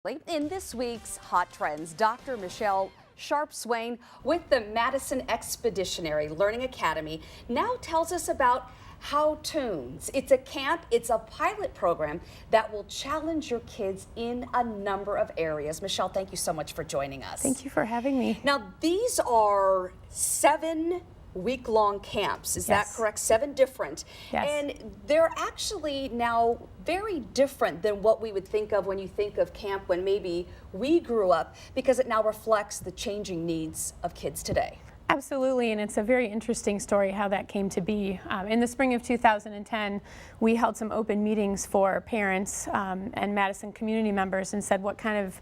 In this week's Hot Trends, Dr. Michelle Sharp-Swain with the Madison Expeditionary Learning Academy now tells us about Howtoons. It's a camp, it's a pilot program that will challenge your kids in a number of areas. Michelle, thank you so much for joining us. Thank you for having me. Now, these are 7 week-long camps, is Yes. that correct? 7 different. Yes. And they're actually now very different than what we would think of when you think of camp when maybe we grew up, because it now reflects the changing needs of kids today. Absolutely, and it's a very interesting story how that came to be. In the spring of 2010, we held some open meetings for parents and Madison community members and said, what kind of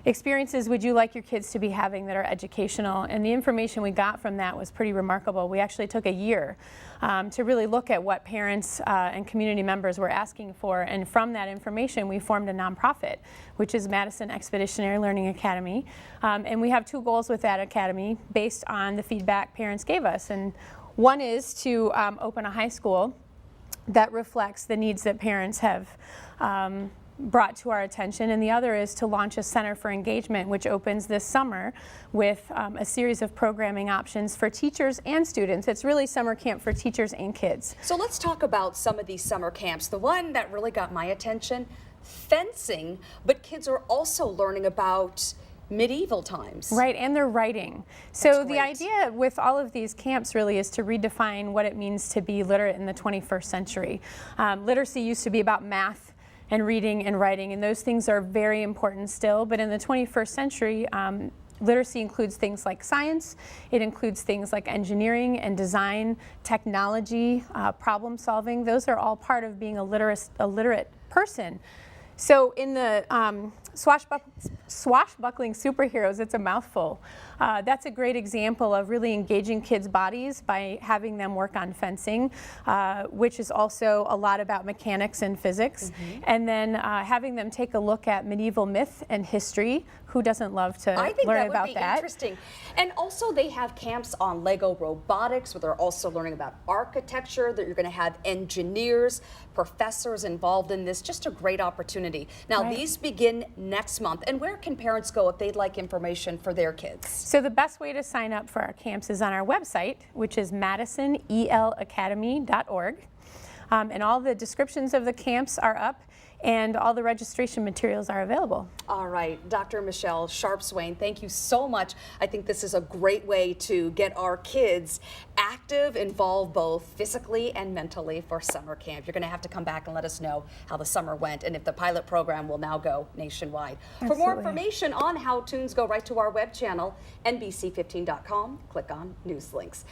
experiences would you like your kids to be having that are educational? And the information we got from that was pretty remarkable. We actually took a year to really look at what parents and community members were asking for, and from that information we formed a nonprofit, which is Madison Expeditionary Learning Academy. And we have 2 goals with that academy based on the feedback parents gave us. And one is to open a high school that reflects the needs that parents have brought to our attention, and the other is to launch a Center for Engagement, which opens this summer with a series of programming options for teachers and students. It's really summer camp for teachers and kids. So let's talk about some of these summer camps. The one that really got my attention, fencing, but kids are also learning about medieval times. Right, and they're writing. So That's the great. idea with all of these camps really is to redefine what it means to be literate in the 21st century. Literacy used to be about math and reading and writing, and those things are very important still, but in the 21st century, literacy includes things like science, it includes things like engineering and design, technology, problem solving. Those are all part of being a literate person. So in the swashbuckling superheroes, it's a mouthful. That's a great example of really engaging kids' bodies by having them work on fencing, which is also a lot about mechanics and physics. And then having them take a look at medieval myth and history. Who doesn't love to learn about be that? Interesting. And also they have camps on Lego robotics, where they're also learning about architecture, that you're going to have engineers, professors involved in this. Just a great opportunity. Now, Right. these begin next month. And where can parents go if they'd like information for their kids? So the best way to sign up for our camps is on our website, which is madisonelacademy.org. And all the descriptions of the camps are up, and all the registration materials are available. All right, Dr. Michelle Sharp-Swain, thank you so much. I think this is a great way to get our kids active, involved both physically and mentally for summer camp. You're going to have to come back and let us know how the summer went and if the pilot program will now go nationwide. For more information on Howtoons, go right to our web channel, NBC15.com. Click on News Links.